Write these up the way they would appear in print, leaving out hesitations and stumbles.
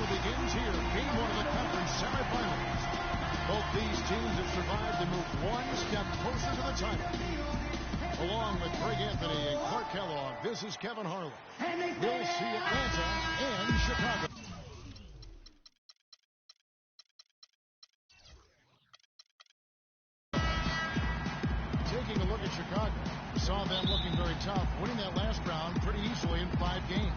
battle begins here. Game one of the conference semifinals. Both these teams have survived to move one step closer to the title. Along with Greg Anthony and Clark Kellogg, this is Kevin Harlan. We'll see Atlanta and Chicago. Taking a look at Chicago, we saw them looking very tough, winning that last round pretty easily in 5 games.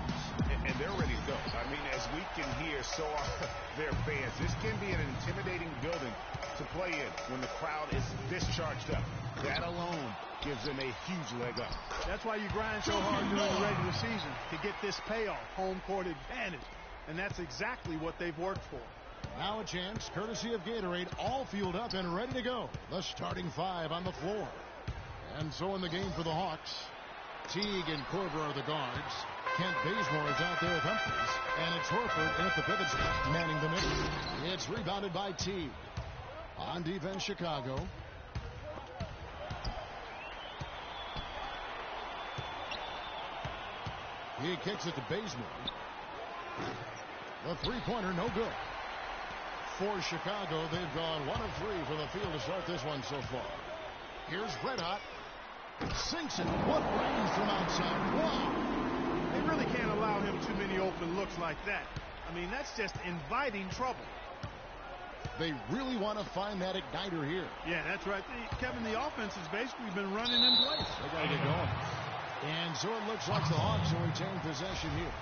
And they're ready to go. I mean, as we can hear, so are their fans. This can be an intimidating building to play in when the crowd is this charged up. That alone gives them a huge leg up. That's why you grind so hard during the regular season, to get this payoff, home court advantage. And that's exactly what they've worked for. Now a chance, courtesy of Gatorade, all fueled up and ready to go. The starting 5 on the floor. And so in the game for the Hawks, Teague and Korver are the guards. Kent Bazemore is out there with Humphries. And it's Horford at the pivot spot, manning the middle. It's rebounded by Teague. On defense, Chicago. He kicks it to Bazemore. The three-pointer, no good. For Chicago, they've gone 1 of 3 from the field to start this one so far. Here's Red Hot. Sinks it. What range from outside. Wow. They really can't allow him too many open looks like that. I mean, that's just inviting trouble. They really want to find that igniter here. Yeah, that's right. Kevin, the offense has basically been running in place. They got to get going. And so it looks like the Hawks will retain possession here.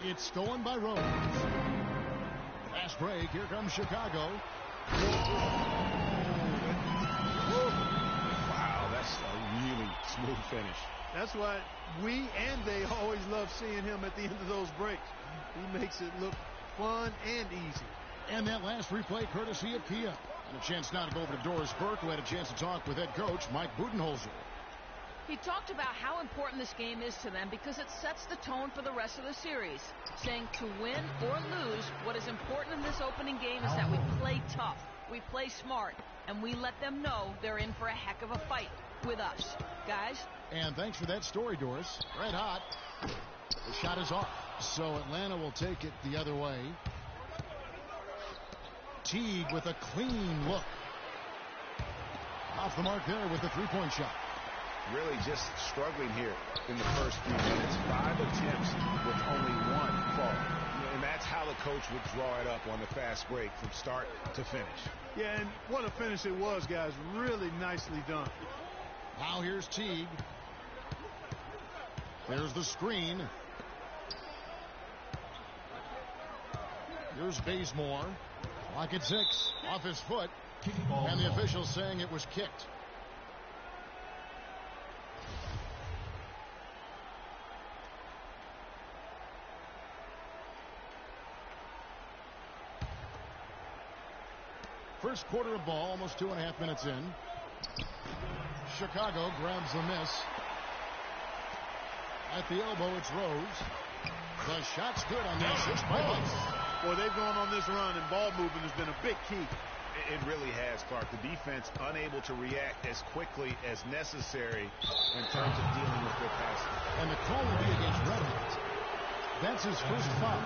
It's stolen by Rose. Fast break. Here comes Chicago. Wow, that's a really smooth finish. That's why we and they always love seeing him at the end of those breaks. He makes it look fun and easy. And that last replay courtesy of Kia. And a chance now to go over to Doris Burke, who had a chance to talk with head coach Mike Budenholzer. He talked about how important this game is to them because it sets the tone for the rest of the series, saying to win or lose, what is important in this opening game is that we play tough, we play smart, and we let them know they're in for a heck of a fight with us. Guys? And thanks for that story, Doris. Red hot. The shot is off. So Atlanta will take it the other way. Teague with a clean look. Off the mark there with the three-point shot. Really just struggling here in the first few minutes. 5 attempts with only 1 fall. And that's how the coach would draw it up on the fast break from start to finish. Yeah, and what a finish it was, guys. Really nicely done. Now here's Teague. There's the screen. Here's Bazemore. Clock at 6. Off his foot. And the officials saying it was kicked. First quarter of ball, almost 2.5 minutes in. Chicago grabs the miss. At the elbow, it's Rose. The shot's good on the assist by Bucks. Boy, they've gone on this run, and ball movement has been a big key. It really has, Clark. The defense unable to react as quickly as necessary in terms of dealing with their passing. And the call will be against Red Hot. That's his first foul.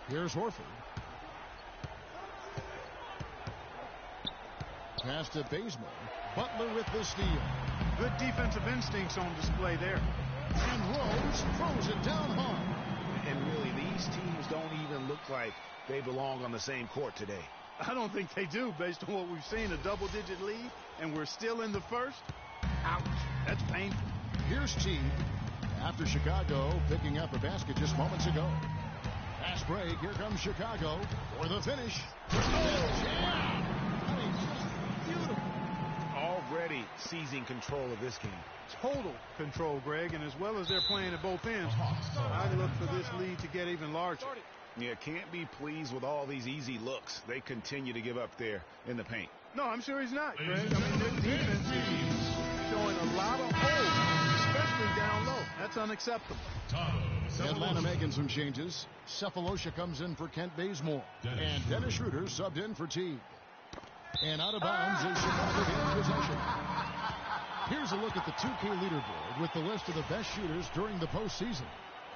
Here's Horford. Pass to Bazemore. Butler with the steal. Good defensive instincts on display there. And Rose throws it down hard. And really, these teams don't even look like they belong on the same court today. I don't think they do, based on what we've seen. A double-digit lead, and we're still in the first. Ouch. That's painful. Here's Teague. After Chicago picking up a basket just moments ago. Fast break. Here comes Chicago for the finish. I mean, just beautiful. Already seizing control of this game. Total control, Greg, and as well as they're playing at both ends, I look for this lead to get even larger. Yeah, can't be pleased with all these easy looks they continue to give up there in the paint. No, I'm sure he's not, Greg. I mean, their defense is showing a lot of holes, especially down low. That's unacceptable. Atlanta making some changes. Cephalosha comes in for Kent Bazemore. And Dennis Schroeder subbed in for Teague. And out of bounds is Chicago gains possession. Here's a look at the 2K leaderboard with the list of the best shooters during the postseason.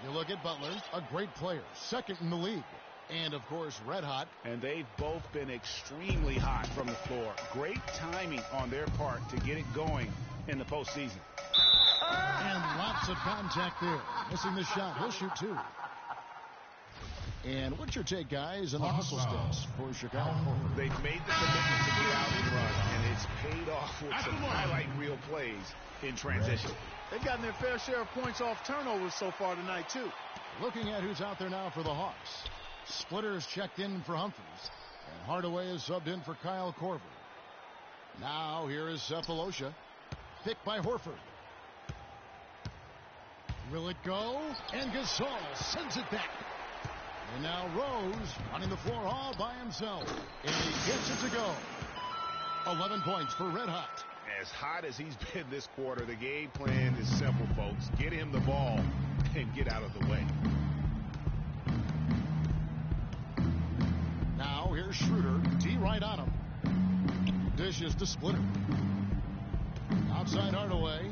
You look at Butler, a great player, second in the league. And, of course, red hot. And they've both been extremely hot from the floor. Great timing on their part to get it going in the postseason. And lots of contact there. Missing the shot. He'll shoot two. And what's your take, guys, on the hustle stats for Chicago? They've made the commitment to get out and run, and it's paid off with some highlight reel plays in transition. They've gotten their fair share of points off turnovers so far tonight, too. Looking at who's out there now for the Hawks. Splitter is checked in for Humphries, and Hardaway is subbed in for Kyle Korver. Now here is Sefolosha, picked by Horford. Will it go? And Gasol sends it back. And now Rose running the floor all by himself, and he gets it to go. 11 points for Red Hot. As hot as he's been this quarter, the game plan is simple, folks. Get him the ball and get out of the way. Now here's Schroeder. D right on him. Dishes to Splitter. Outside Hardaway.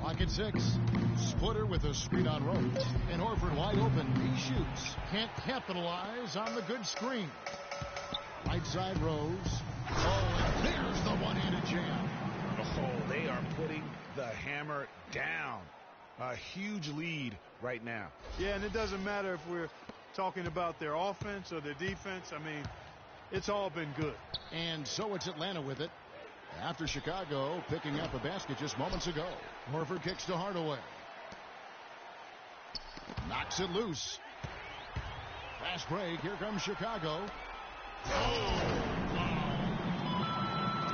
Clock at 6. Splitter with a screen on Rose. And Horford wide open. He shoots. Can't capitalize on the good screen. Right side Rose. Oh, and there's the one-handed jam. Oh, they are putting the hammer down. A huge lead right now. Yeah, and it doesn't matter if we're talking about their offense or their defense. I mean, it's all been good. And so it's Atlanta with it. After Chicago picking up a basket just moments ago. Horford kicks to Hardaway. Knocks it loose. Fast break. Here comes Chicago.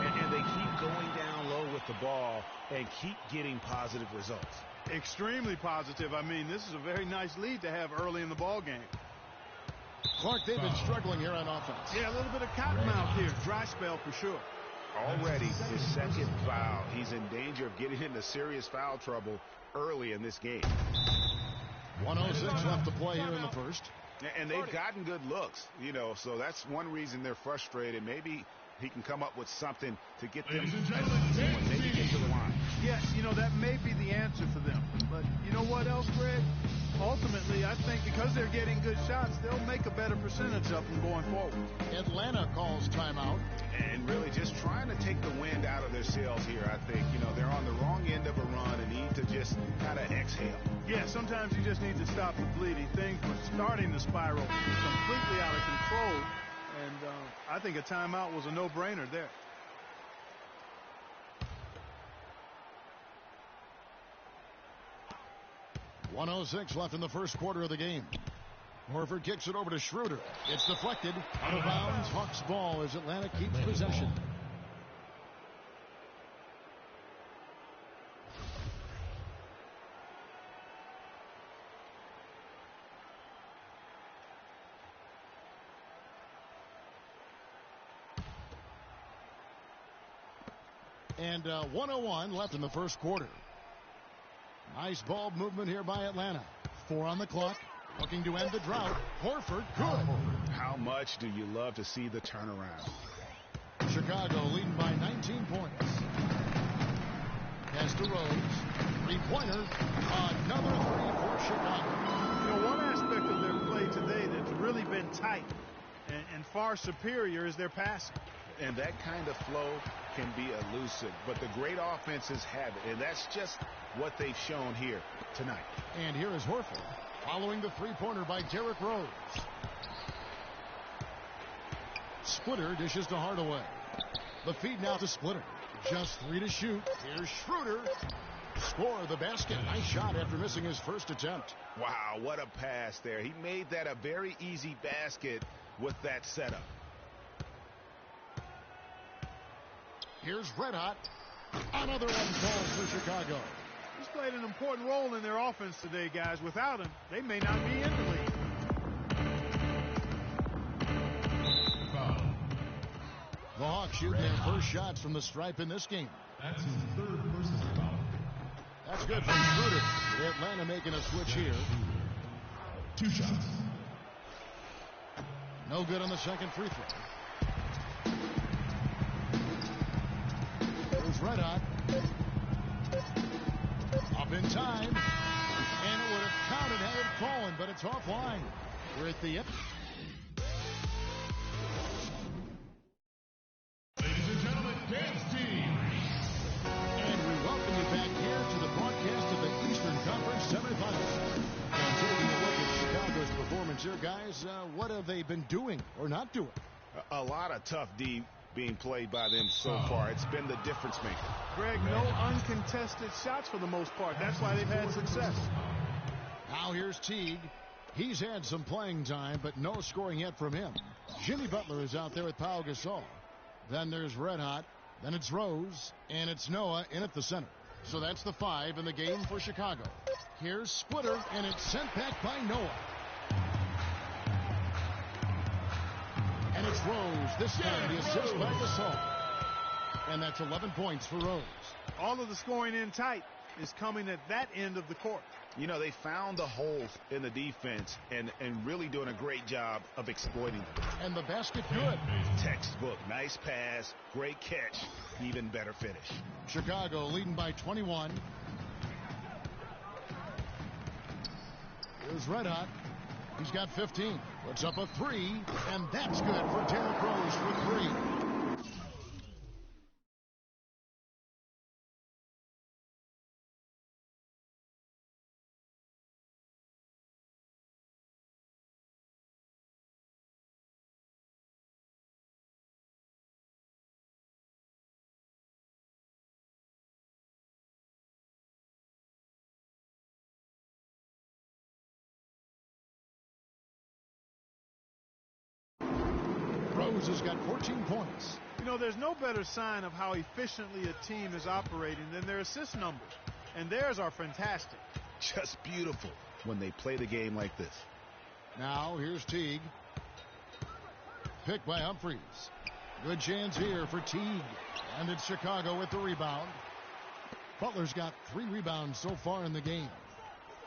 And they keep going down low with the ball and keep getting positive results. Extremely positive. I mean, this is a very nice lead to have early in the ball game. Clark, they've been struggling here on offense. Yeah, a little bit of cottonmouth here. Dry spell for sure. Already his second foul. He's in danger of getting into serious foul trouble early in this game. 1:06 left to play here in the first. And they've gotten good looks, you know, so that's one reason they're frustrated. Maybe he can come up with something to get them maybe get to the line. Yes, you know, that may be the answer for them. But you know what else, Greg? Ultimately, I think because they're getting good shots, they'll make a better percentage of them going forward. Atlanta calls timeout. And really just trying to take the wind out of their sails here, I think. You know, they're on the wrong end of a run and need to just kind of exhale. Yeah, sometimes you just need to stop the bleeding. Things were starting to spiral completely out of control. And I think a timeout was a no-brainer there. .106 left in the first quarter of the game. Horford kicks it over to Schroeder. It's deflected. Out of bounds. Hawks ball as Atlanta keeps possession. And 1:01 left in the first quarter. Nice ball movement here by Atlanta. 4 on the clock. Looking to end the drought. Horford, good. How much do you love to see the turnaround? Chicago leading by 19 points. Pass to Rose. Three-pointer. Another three for Chicago. You know, one aspect of their play today that's really been tight and far superior is their passing. And that kind of flow can be elusive, but the great offenses have it, and that's just what they've shown here tonight. And here is Horford following the three-pointer by Derrick Rose. Splitter dishes to Hardaway. The feed now to Splitter. Just 3 to shoot. Here's Schroeder. Score the basket. Nice shot after missing his first attempt. Wow, what a pass there. He made that a very easy basket with that setup. Here's Red Hot. Another one falls for Chicago. He's played an important role in their offense today, guys. Without him, they may not be in the league. The Hawks shooting their first shots from the stripe in this game. That's his third personal foul. That's good for Schroeder. Atlanta making a switch here. 2 shots. No good on the second free throw. red hot. Up in time. And it would have counted had it fallen, but it's offline. We're at the end. Ladies and gentlemen, dance team. And we welcome you back here to the broadcast of the Eastern Conference semifinals. And taking a look at Chicago's performance here, guys, what have they been doing or not doing? A lot of tough D being played by them so far. It's been the difference maker. Greg, no uncontested shots for the most part. That's why they've had success. Now here's Teague. He's had some playing time, but no scoring yet from him. Jimmy Butler is out there with Pau Gasol. Then there's Red Hot. Then it's Rose. And it's Noah in at the center. So that's the 5 in the game for Chicago. Here's Splitter, and it's sent back by Noah. And it's Rose. This time the assist by Gasol. And that's 11 points for Rose. All of the scoring in tight is coming at that end of the court. You know, they found the holes in the defense and really doing a great job of exploiting them. And the basket good. Textbook. Nice pass. Great catch. Even better finish. Chicago leading by 21. Here's Red Hot. He's got 15. Puts up a 3, and that's good for Derrick Rose for 3. Rose has got 14 points. You know, there's no better sign of how efficiently a team is operating than their assist numbers. And theirs are fantastic. Just beautiful when they play the game like this. Now here's Teague. Picked by Humphries. Good chance here for Teague. And it's Chicago with the rebound. Butler's got 3 rebounds so far in the game.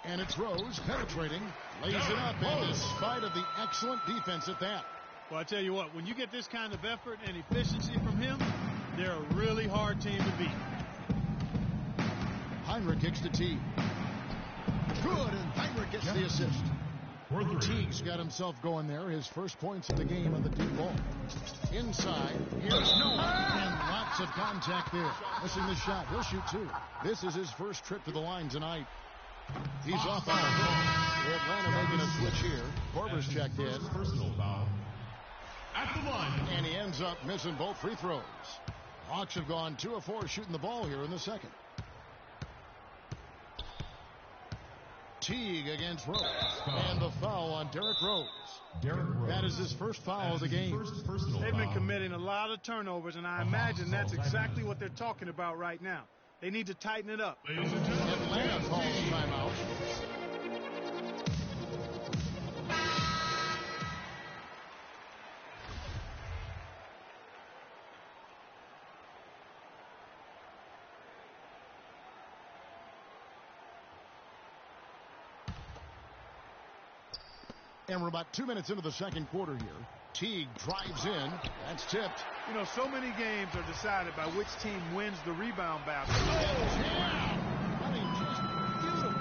And it's Rose penetrating. Lays it up, and in spite of the excellent defense at that. Well, I tell you what, when you get this kind of effort and efficiency from him, they're a really hard team to beat. Heinrich kicks to Teague. Good, and Heinrich gets the assist. Teague's got himself going there. His first points of the game on the deep ball. Inside, here's Noah, and lots of contact there. Missing the shot. He'll shoot 2. This is his first trip to the line tonight. He's off on a Atlanta making a switch here. Korver's checked in. Personal foul. At the line. And he ends up missing both free throws. Hawks have gone 2 of 4 shooting the ball here in the second. Teague against Rose. And the foul on Derrick Rose. That is his first foul of the game. They've been committing a lot of turnovers, and I imagine that's exactly what they're talking about right now. They need to tighten it up. Atlanta calls timeout. And we're about 2 minutes into the second quarter here. Teague drives in. That's tipped. You know, so many games are decided by which team wins the rebound battle. I mean, just beautiful.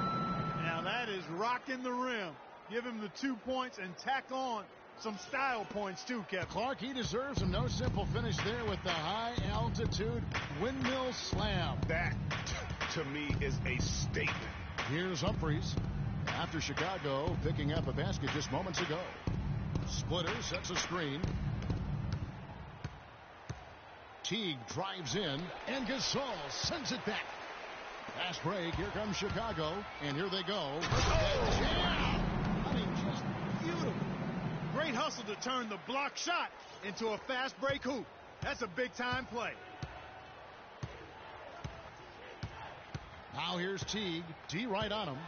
Now that is rocking the rim. Give him the 2 points and tack on some style points too, Kevin. Clark, he deserves a no simple finish there with the high altitude windmill slam. That, to me, is a statement. Here's Humphries. After Chicago picking up a basket just moments ago. Splitter sets a screen. Teague drives in, and Gasol sends it back. Fast break. Here comes Chicago, and here they go. I mean, just beautiful. Great hustle to turn the block shot into a fast break hoop. That's a big-time play. Now here's Teague. T right on him.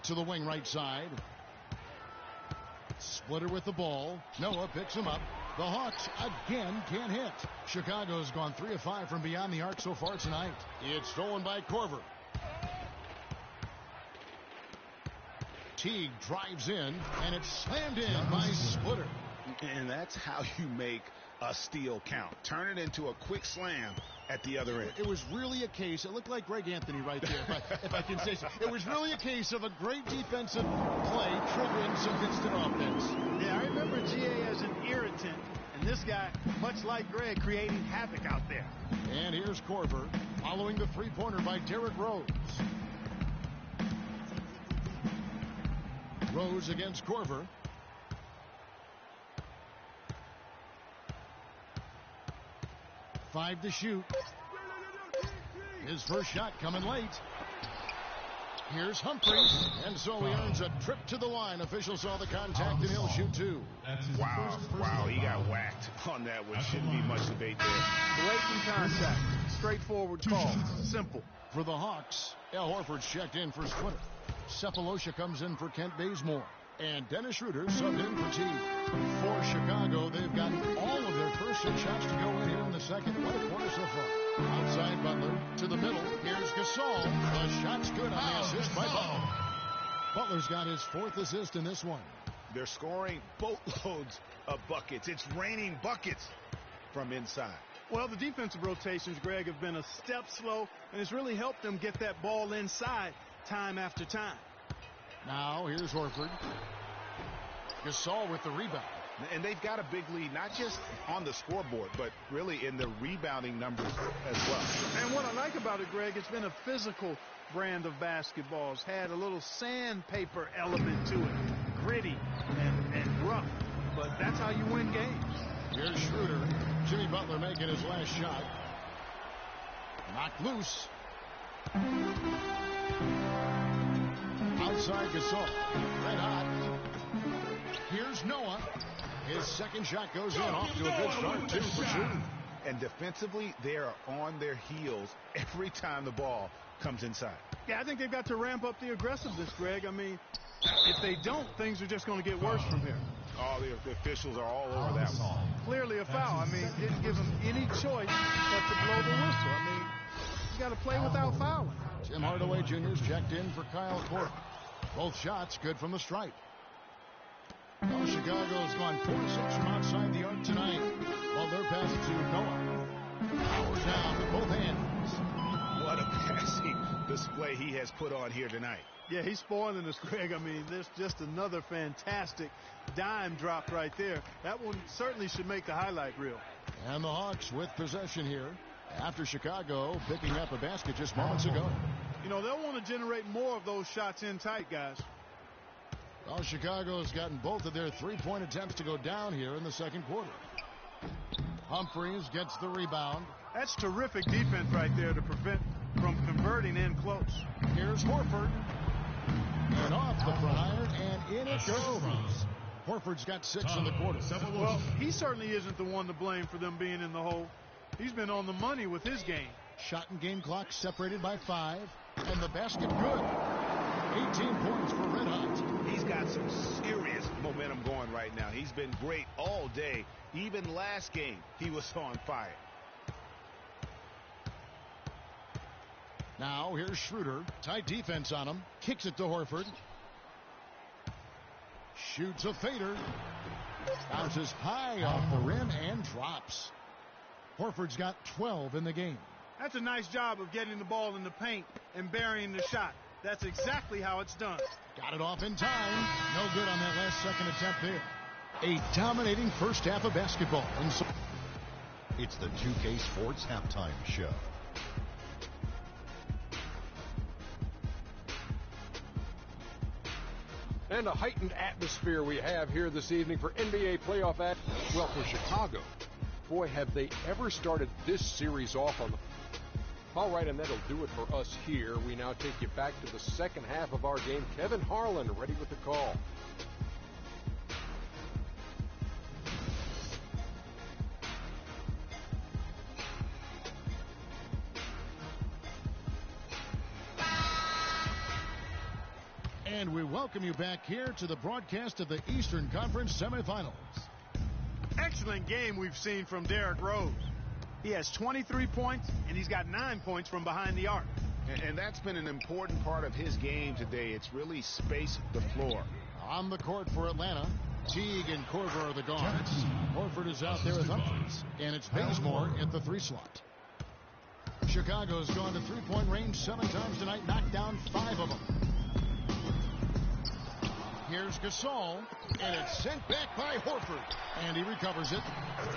To the wing right side. Splitter with the ball. Noah picks him up. The Hawks again can't hit. Chicago's gone 3 of 5 from beyond the arc so far tonight. It's stolen by Korver. Teague drives in, and it's slammed in by Splitter. And that's how you make a steal count. Turn it into a quick slam at the other end. It was really a case, it looked like Greg Anthony right there, if I can say so. It was really a case of a great defensive play triggering some instant offense. Yeah, I remember GA as an irritant, and this guy, much like Greg, creating havoc out there. And here's Korver following the three-pointer by Derrick Rose. Rose against Korver. Five to shoot. His first shot coming late. Here's Humphries, and so he earns a trip to the line. Officials saw the contact, and he'll shoot two. Wow, he got whacked on that, which shouldn't be much debate there. Blatant contact. Straightforward call. Simple. For the Hawks, Al Horford's checked in for Splitter. Cephalosha comes in for Kent Bazemore. And Dennis Schroeder subbed in for Teague. For Chicago, they've got all of their first 6 shots to go in here in the second. What a quarter so far. Outside Butler to the middle. Here's Gasol. The shot's good on the assist by Butler. Butler's got his 4th assist in this one. They're scoring boatloads of buckets. It's raining buckets from inside. Well, the defensive rotations, Greg, have been a step slow, and it's really helped them get that ball inside time after time. Now, here's Horford. Gasol with the rebound. And they've got a big lead, not just on the scoreboard, but really in the rebounding numbers as well. And what I like about it, Greg, it's been a physical brand of basketball. It's had a little sandpaper element to it. Gritty and rough. But that's how you win games. Here's Schroeder. Jimmy Butler making his last shot. Knocked loose. Outside Gasol. Red hot. Here's Noah. His second shot goes in. Off to a good start, too, for shooting. And defensively, they are on their heels every time the ball comes inside. Yeah, I think they've got to ramp up the aggressiveness, Greg. I mean, if they don't, things are just going to get worse from here. Oh, the officials are all over that one. Clearly a foul. I mean, didn't give them any choice but to blow the whistle. I mean, you got to play without fouling. Tim Hardaway Jr.'s checked in for Kyle Korver. Both shots good from the stripe. Well, Chicago's gone 4-6 from outside the arc tonight. While they're passing to Noah. Power down with both hands. What a passing display he has put on here tonight. Yeah, he's spoiling us, Greg. I mean, there's just another fantastic dime drop right there. That one certainly should make the highlight reel. And the Hawks with possession here after Chicago picking up a basket just moments ago. You know, they'll want to generate more of those shots in tight, guys. Well, Chicago's gotten both of their three-point attempts to go down here in the second quarter. Humphries gets the rebound. That's terrific defense right there to prevent from converting in close. Here's Horford. And off the front iron, and in it goes. Horford's got 6 in the quarter. Well, he certainly isn't the one to blame for them being in the hole. He's been on the money with his game. Shot and game clock separated by 5, and the basket good. 18 points for Red Hot. He's got some serious momentum going right now. He's been great all day. Even last game, he was on fire. Now here's Schroeder. Tight defense on him. Kicks it to Horford. Shoots a fader. Bounces high off the rim and drops. Horford's got 12 in the game. That's a nice job of getting the ball in the paint and burying the shot. That's exactly how it's done. Got it off in time. No good on that last second attempt there. A dominating first half of basketball. And so it's the 2K Sports Halftime Show. And a heightened atmosphere we have here this evening for NBA playoff act. Well, for Chicago, boy, have they ever started this series off on the... All right, and that'll do it for us here. We now take you back to the second half of our game. Kevin Harlan ready with the call. And we welcome you back here to the broadcast of the Eastern Conference semifinals. Excellent game we've seen from Derrick Rose. He has 23 points, and he's got 9 points from behind the arc. And that's been an important part of his game today. It's really spaced the floor. On the court for Atlanta, Teague and Korver are the guards. Horford is out there with Humphries, and it's Bazemore at the 3 slot. Chicago's gone to three-point range 7 times tonight, knocked down 5 of them. Here's Gasol, and it's sent back by Horford. And he recovers it,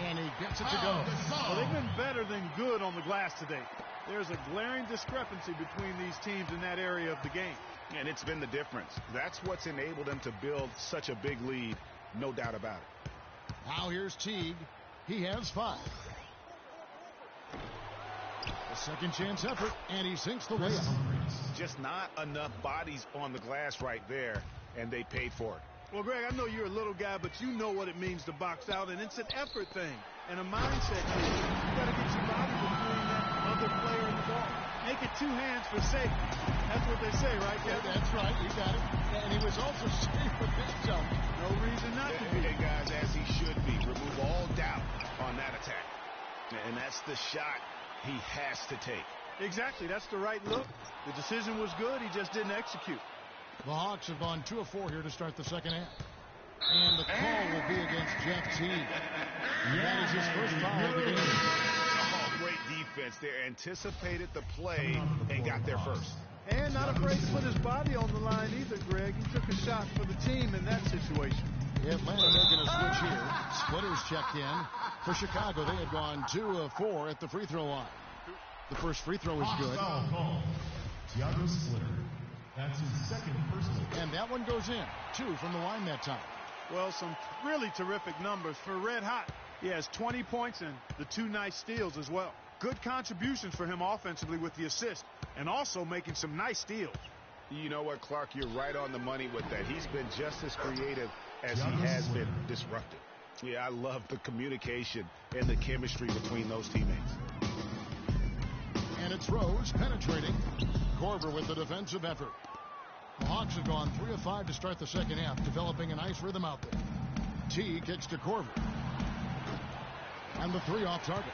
and he gets it to go. Well, they've been better than good on the glass today. There's a glaring discrepancy between these teams in that area of the game. And it's been the difference. That's what's enabled them to build such a big lead, no doubt about it. Now here's Teague. He has 5. A second chance effort, and he sinks the layup. Just not enough bodies on the glass right there, and they paid for it. Well, Greg, I know you're a little guy, but you know what it means to box out, and it's an effort thing and a mindset thing. You got to get your body between that other player and the ball. Make it 2 hands for safety. That's what they say, right, Kevin? Yeah, that's right. You got it. And he was also safe with that jump. No reason not to be. Hey, guys, as he should be. Remove all doubt on that attack. And that's the shot he has to take. Exactly. That's the right look. The decision was good. He just didn't execute. The Hawks have gone 2 of 4 here to start the second half. And the call will be against Jeff Teague. That is his first foul of the game. Oh, great defense there. Anticipated the play and got there first. And not afraid to put his body on the line either, Greg. He took a shot for the team in that situation. Atlanta making a switch here. Splitters checked in. For Chicago, they had gone 2 of 4 at the free throw line. The first free throw is good. Foul call. Tiago Splitter. That's his second personal. And that one goes in. 2 from the line that time. Well, some really terrific numbers for Red Hot. He has 20 points and the 2 nice steals as well. Good contributions for him offensively with the assist and also making some nice steals. You know what, Clark? You're right on the money with that. He's been just as creative as he has been disruptive. Yeah, I love the communication and the chemistry between those teammates. And it's Rose penetrating. Korver with the defensive effort. The Hawks have gone 3 of 5 to start the second half, developing a nice rhythm out there. T kicks to Korver. And the 3 off target.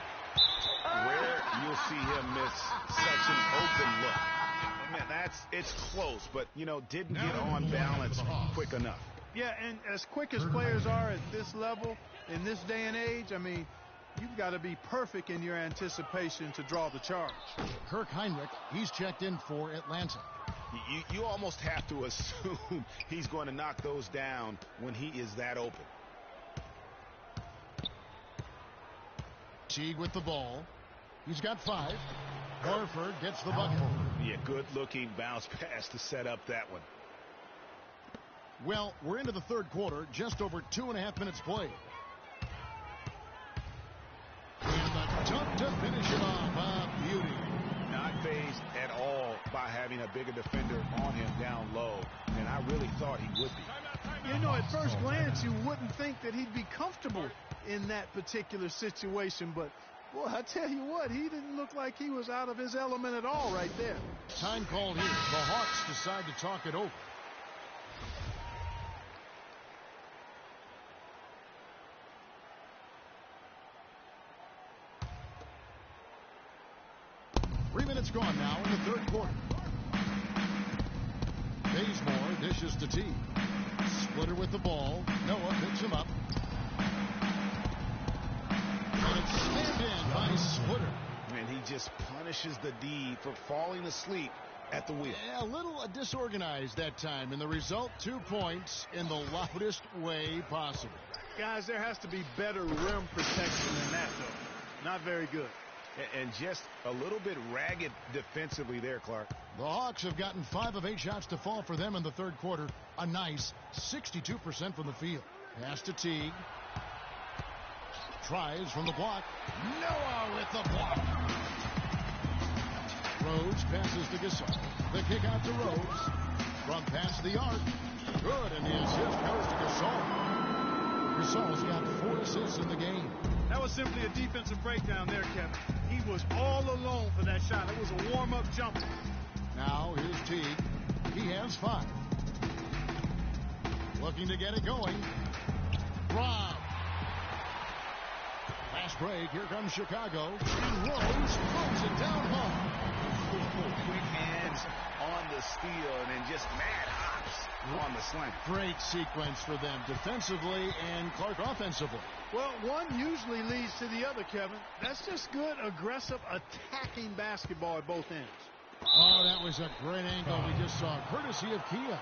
Rare you'll see him miss such an open look. Man, it's close, but, you know, didn't get on balance quick enough. Yeah, and as quick as players are at this level, in this day and age, I mean, you've got to be perfect in your anticipation to draw the charge. Kirk Heinrich, he's checked in for Atlanta. You almost have to assume he's going to knock those down when he is that open. Teague with the ball. He's got 5. Horford gets the bucket. Yeah, good-looking bounce pass to set up that one. Well, we're into the third quarter, just over 2.5 minutes played. And the dunk to finish it off. A beauty. Not phased at all by having a bigger defender on him down low, and I really thought he would be. You know, at first glance, you wouldn't think that he'd be comfortable in that particular situation, but, boy, I tell you what, he didn't look like he was out of his element at all right there. Time called here. The Hawks decide to talk it over. Minutes gone now in the third quarter. Bazemore dishes to T. Splitter with the ball. Noah picks him up. And it's slammed in by Splitter. And he just punishes the D for falling asleep at the wheel. Yeah, a little disorganized that time. And the result, 2 points in the loudest way possible. Guys, there has to be better rim protection than that, though. Not very good. And just a little bit ragged defensively there, Clark. The Hawks have gotten 5 of 8 shots to fall for them in the third quarter. A nice 62% from the field. Pass to Teague. Tries from the block. Noah with the block. Rose passes to Gasol. The kick out to Rose. From past the arc. Good, and the assist goes to Gasol. Gasol's got 4 assists in the game. That was simply a defensive breakdown there, Kevin. He was all alone for that shot. It was a warm-up jumper. Now here's Teague. He has 5. Looking to get it going. Rob. Last break. Here comes Chicago. And Rose throws it down hard. Quick hands on the steal and then just mad hops on the slant. Great sequence for them defensively and Clark offensively. Well, one usually leads to the other, Kevin. That's just good, aggressive, attacking basketball at both ends. Oh, that was a great angle we just saw, courtesy of Kia.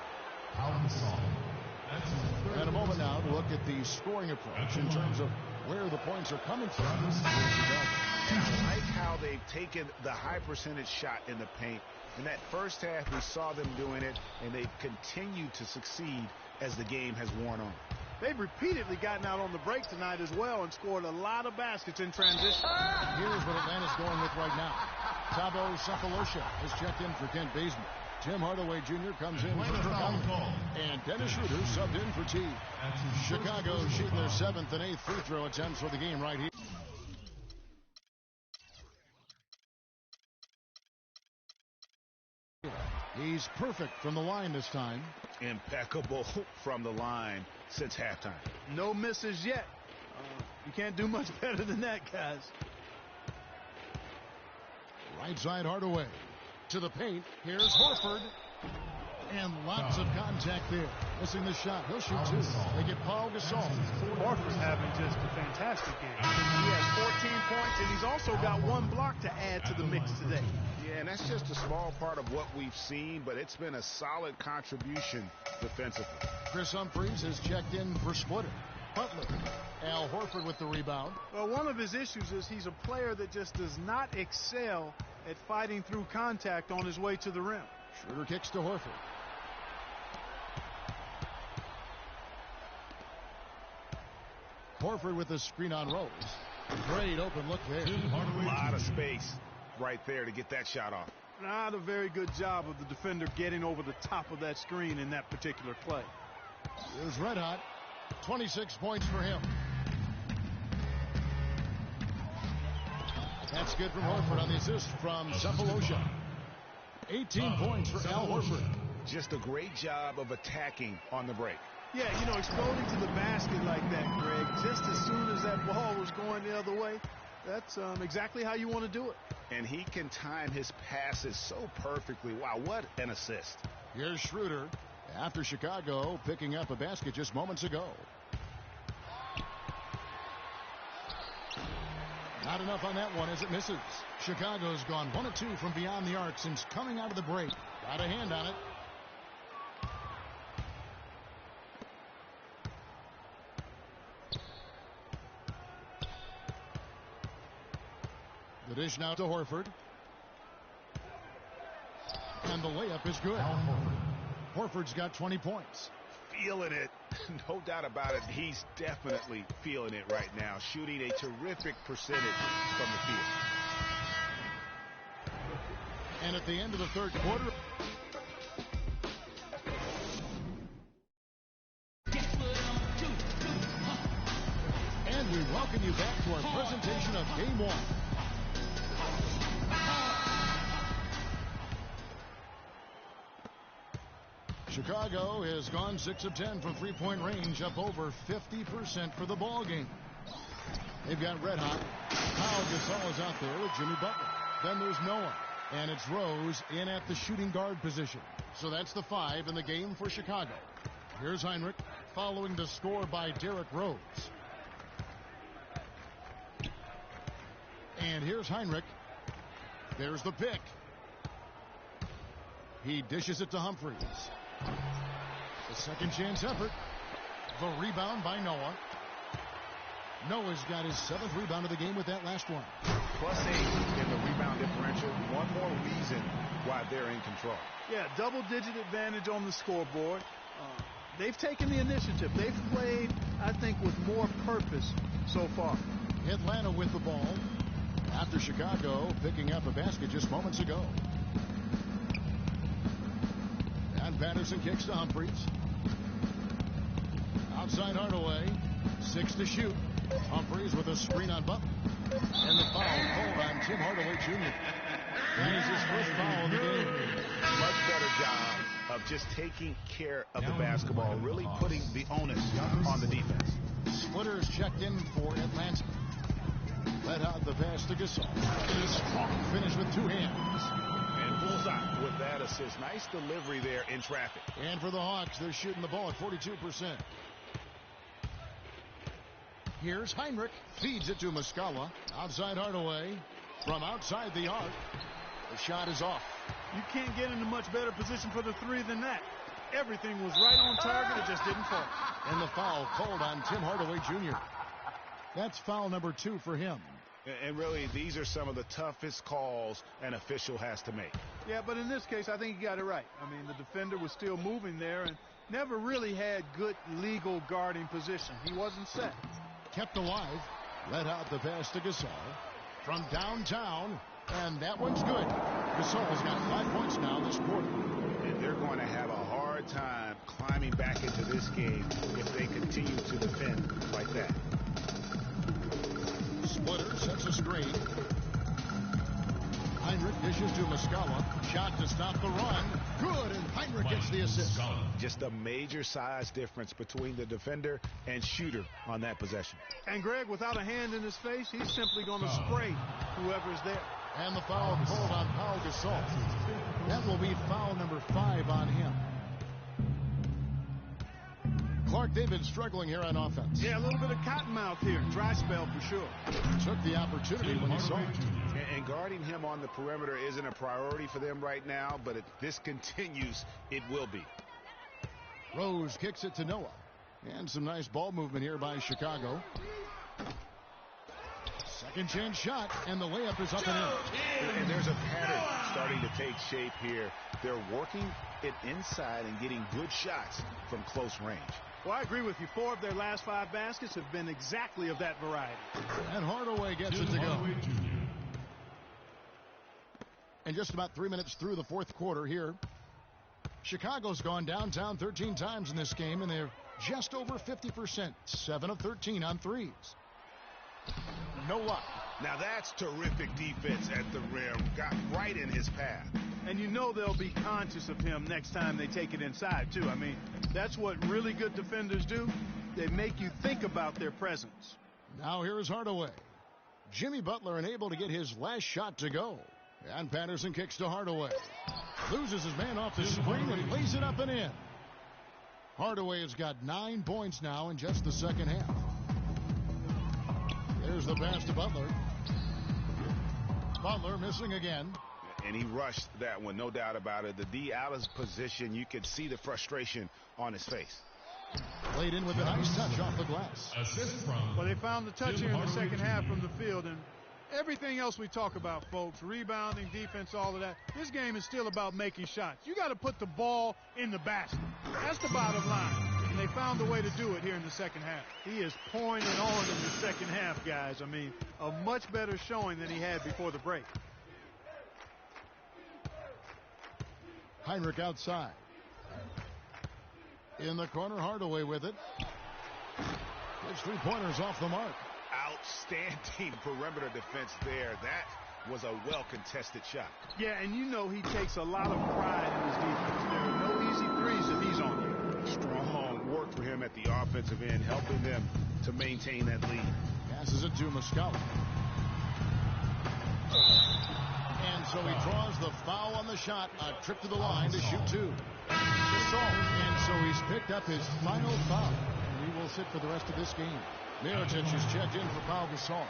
And a moment now to look at the scoring approach in terms of where the points are coming from. And I like how they've taken the high percentage shot in the paint. In that first half, we saw them doing it, and they've continued to succeed as the game has worn on. They've repeatedly gotten out on the break tonight as well and scored a lot of baskets in transition. Here's what Atlanta's going with right now. Thabo Sefolosha has checked in for Kent Bazemore. Tim Hardaway Jr. comes in for Kirk. And Dennis Schroeder subbed in for T. Chicago shooting their 7th and 8th free throw attempts for the game right here. He's perfect from the line this time. Impeccable from the line since halftime. No misses yet. You can't do much better than that, guys. Right side Hardaway. To the paint. Here's Horford. And lots of contact there. Missing the shot. He'll shoot two. They get Paul Gasol. Horford's having just a fantastic game. He has 14 points, and he's also got one block to add to the mix today. Yeah, and that's just a small part of what we've seen, but it's been a solid contribution defensively. Chris Humphries has checked in for Splitter. Butler. Al Horford with the rebound. Well, one of his issues is he's a player that just does not excel at fighting through contact on his way to the rim. Schroeder kicks to Horford. Horford with the screen on Rose. Great open look there. A lot of space right there to get that shot off. Not a very good job of the defender getting over the top of that screen in that particular play. Here's Red Hot. 26 points for him. That's good from Horford on the assist from Sefolosha. 18 points for Al Horford. Just a great job of attacking on the break. Yeah, you know, exploding to the basket like that, Greg, just as soon as that ball was going the other way, that's exactly how you want to do it. And he can time his passes so perfectly. Wow, what an assist. Here's Schroeder after Chicago picking up a basket just moments ago. Not enough on that one as it misses. Chicago's gone 1 of 2 from beyond the arc since coming out of the break. Got a hand on it. The dish now to Horford. And the layup is good. Horford's got 20 points. Feeling it. No doubt about it. He's definitely feeling it right now. Shooting a terrific percentage from the field. And at the end of the third quarter. And we welcome you back to our presentation of Game 1. Chicago has gone 6 of 10 from three-point range, up over 50% for the ball game. They've got Red Hot. Pau Gasol is out there with Jimmy Butler. Then there's Noah, and it's Rose in at the shooting guard position. So that's the 5 in the game for Chicago. Here's Heinrich following the score by Derrick Rose. And here's Heinrich. There's the pick. He dishes it to Humphries. The second chance effort. The rebound by Noah. Noah's got his 7th rebound of the game with that last one. +8 in the rebound differential. One more reason why they're in control. Yeah, double-digit advantage on the scoreboard. They've taken the initiative. They've played, I think, with more purpose so far. Atlanta with the ball after Chicago picking up a basket just moments ago. And Patterson kicks to Humphries. Outside Hardaway. 6 to shoot. Humphries with a screen on Butler. And the foul called on Tim Hardaway Jr. That is his first foul of the game. Much better job of just taking care of the basketball, really putting the onus on the defense. Splitter's checked in for Atlanta. pass to Gasol. And a strong finish with two hands. And bullseye with that assist. Nice delivery there in traffic. And for the Hawks, they're shooting the ball at 42%. Here's Heinrich. Feeds it to Muscala. Outside Hardaway. From outside the arc. The shot is off. You can't get in a much better position for the three than that. Everything was right on target. It just didn't fall. And the foul called on Tim Hardaway Jr. That's foul number 2 for him. And really, these are some of the toughest calls an official has to make. Yeah, but in this case, I think he got it right. I mean, the defender was still moving there and never really had good legal guarding position. He wasn't set. Kept alive. Let out the pass to Gasol. From downtown. And that one's good. Gasol's got 5 points now this quarter. And they're going to have a hard time climbing back into this game if they continue to defend like that. Splitter sets a screen. Heinrich dishes to Muscala. Shot to stop the run. Good, and Heinrich gets the assist. Just a major size difference between the defender and shooter on that possession. And Greg, without a hand in his face, he's simply going to spray whoever's there. And the foul called on Pau Gasol. That will be foul number 5 on him. Clark, they've been struggling here on offense. Yeah, a little bit of cottonmouth here. Dry spell for sure. Took the opportunity when he saw it. And guarding him on the perimeter isn't a priority for them right now, but if this continues, it will be. Rose kicks it to Noah. And some nice ball movement here by Chicago. Second chance shot, and the layup is up and in. And there's a pattern starting to take shape here. They're working it inside and getting good shots from close range. Well, I agree with you. 4 of their last 5 baskets have been exactly of that variety. And Hardaway gets it to go. And just about 3 minutes through the fourth quarter here. Chicago's gone downtown 13 times in this game, and they're just over 50%. 7 of 13 on threes. No luck. Now that's terrific defense at the rim. Got right in his path. And you know they'll be conscious of him next time they take it inside, too. I mean, that's what really good defenders do. They make you think about their presence. Now here's Hardaway. Jimmy Butler unable to get his last shot to go. And Patterson kicks to Hardaway. Loses his man off the screen and lays it up and in. Hardaway has got 9 points now in just the second half. There's the pass to Butler. Butler missing again. And he rushed that one, no doubt about it. The D out of position, you could see the frustration on his face. Played in with a nice touch off the glass. Well, they found the touch here in the second half from the field. And everything else we talk about, folks, rebounding, defense, all of that, this game is still about making shots. You got to put the ball in the basket. That's the bottom line. And they found a way to do it here in the second half. He is pouring it on in the second half, guys. I mean, a much better showing than he had before the break. Heinrich outside. In the corner, Hardaway with it. Gets 3-pointers off the mark. Outstanding perimeter defense there. That was a well-contested shot. Yeah, and you know he takes a lot of pride in his defense. There are no easy threes if he's on you. Strong work for him at the offensive end, helping them to maintain that lead. Passes it to Muscala. And so he draws the foul on the shot. A trip to the line to shoot 2. And so he's picked up his final foul. And he will sit for the rest of this game. Mirotic is checked in for Pau Gasol.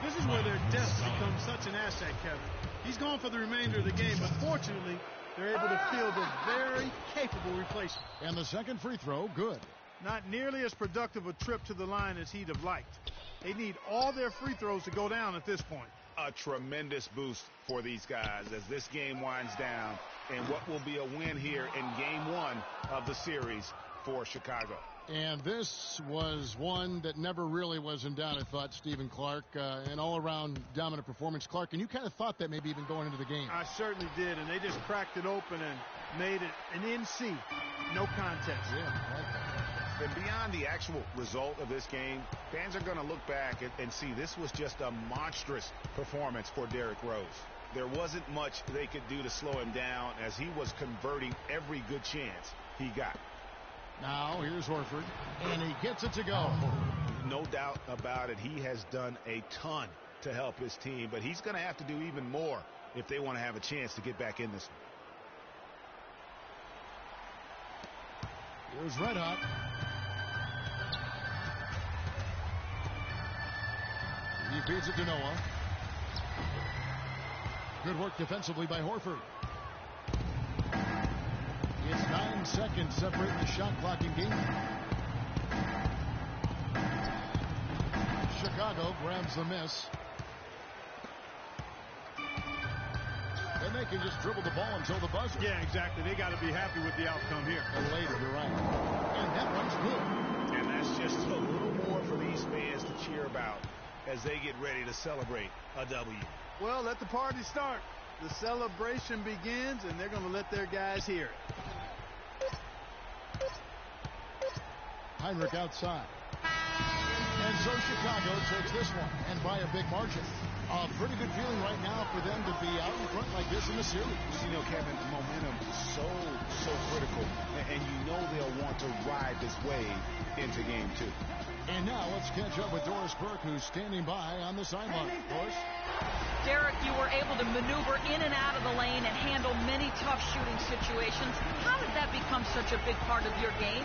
This is where their depth becomes such an asset, Kevin. He's gone for the remainder of the game, but fortunately, they're able to field a very capable replacement. And the second free throw, good. Not nearly as productive a trip to the line as he'd have liked. They need all their free throws to go down at this point. A tremendous boost for these guys as this game winds down and what will be a win here in game 1 of the series for Chicago. And this was one that never really was in doubt, I thought, Stephen Clark, an all-around dominant performance. Clark, and you kind of thought that maybe even going into the game. I certainly did, and they just cracked it open and made it an NC. No contest. Yeah. And beyond the actual result of this game, fans are going to look back and see this was just a monstrous performance for Derrick Rose. There wasn't much they could do to slow him down as he was converting every good chance he got. Now here's Horford, and he gets it to go. No doubt about it. He has done a ton to help his team, but he's going to have to do even more if they want to have a chance to get back in this one. Here's Red Hot. He feeds it to Noah. Good work defensively by Horford. It's 9 seconds separating the shot clock in game. Chicago grabs the miss. Then they can just dribble the ball until the buzzer. Yeah, exactly. They got to be happy with the outcome here. Later, you're right. And that one's good. And that's just a little more for these fans to cheer about as they get ready to celebrate a W. Well, let the party start. The celebration begins, and they're going to let their guys hear it. Heinrich outside. And so Chicago takes this one, and by a big margin. A pretty good feeling right now for them to be out in front like this in the series. You know, Kevin, momentum is so critical, and you know they'll want to ride this wave into game 2. And now let's catch up with Doris Burke, who's standing by on the sideline. Doris? Derek, you were able to maneuver in and out of the lane and handle many tough shooting situations. How did that become such a big part of your game?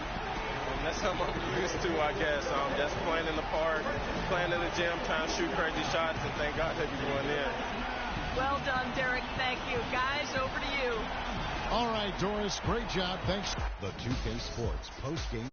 That's something I'm used to, I guess. Just playing in the park, playing in the gym, trying to shoot crazy shots, and thank God they be going in. Well done, Derek. Thank you. Guys, over to you. All right, Doris, great job. Thanks. The 2K Sports post-game.